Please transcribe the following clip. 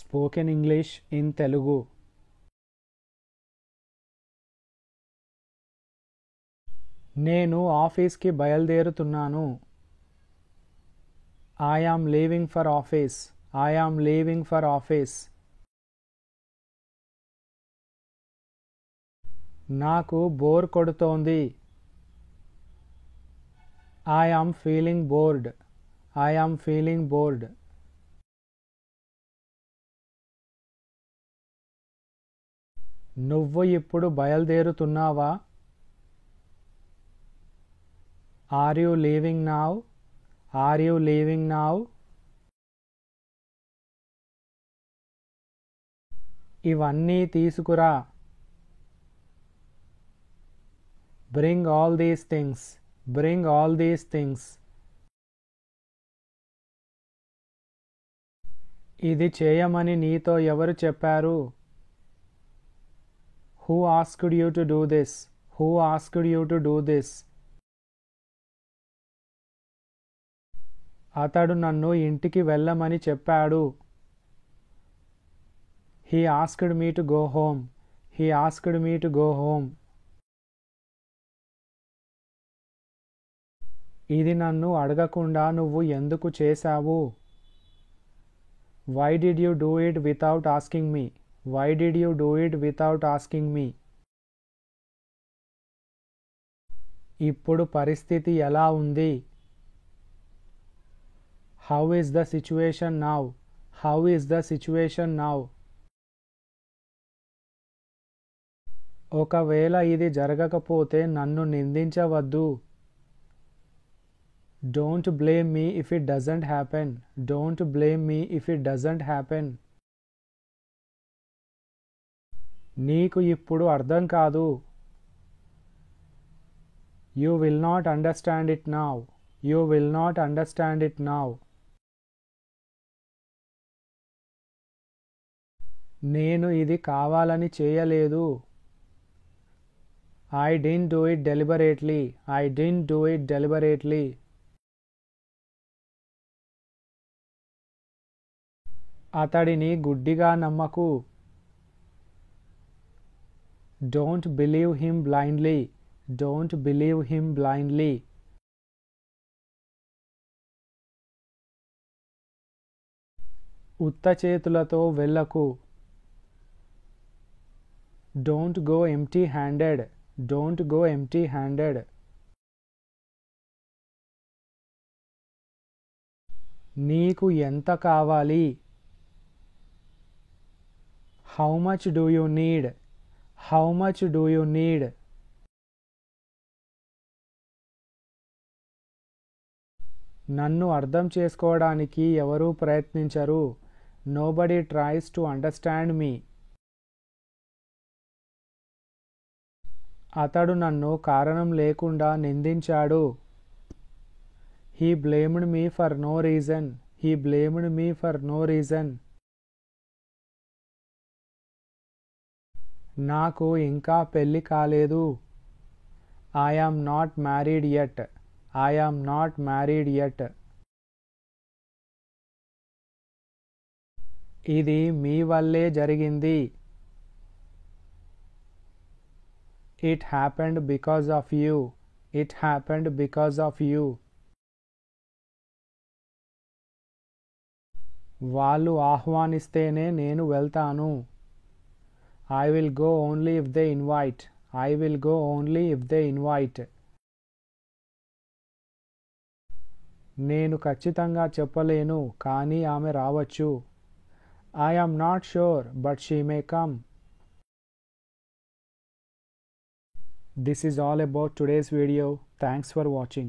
Spoken English in Telugu. నేను ఆఫీస్కి బయలుదేరుతున్నాను. I am leaving for office. I am leaving for office. నాకు bore కొడుతోంది. I am feeling bored. I am feeling bored. నువ్వు ఇప్పుడు బయలుదేరుతున్నావా? Are you leaving now? Are you leaving now? ఇవన్నీ తీసుకురా. Bring all these things. Bring all these things. ఇది చేయమని నీతో ఎవరు చెప్పారు? Who asked you to do this? Who asked you to do this? అతడు నన్ను ఇంటికి వెళ్ళమని చెప్పాడు. He asked me to go home. He asked me to go home. ఇది నన్ను అడగకుండా నువ్వు ఎందుకు చేశావు? Why did you do it without asking me? Why did you do it without asking me? ఇప్పుడు పరిస్థితి ఎలా ఉంది? How is the situation now? How is the situation now? ఒకవేళ ఇది జరగకపోతే నన్ను నిందించవద్దు. Don't blame me if it doesn't happen. Don't blame me if it doesn't happen. నీకు ఇప్పుడు అర్థం కాదు. You will not understand it now. You will not understand it now. నేను ఇది కావాలని చేయలేదు. I didn't do it deliberately. I didn't do it deliberately. అతడిని గుడ్డిగా నమ్మకు. Don't believe him blindly. Don't believe him blindly. ఉత్త చేతులతో వెళ్ళకు. Don't go empty-handed. Don't go empty-handed. నీకు ఎంత కావాలి? How much do you need? How much do you need? నన్ను అర్థం చేసుకోవడానికి ఎవరూ ప్రయత్నించరు. Nobody tries to understand me. అతడు నన్ను కారణం లేకుండా నిందించాడు. He blamed me for no reason. He blamed me for no reason. నాకు ఇంకా పెళ్లి కాలేదు. I am not married yet. I am not married yet. ఇది మీ వల్లే జరిగింది. It happened because of you. It happened because of you. వాళ్ళు ఆహ్వానిస్తేనే నేను వెళ్తాను. I will go only if they invite. I will go only if they invite. నేను ఖచ్చితంగా చెప్పలేను, కానీ ఆమె రావచ్చు. I am not sure, but she may come. This is all about today's video. Thanks for watching.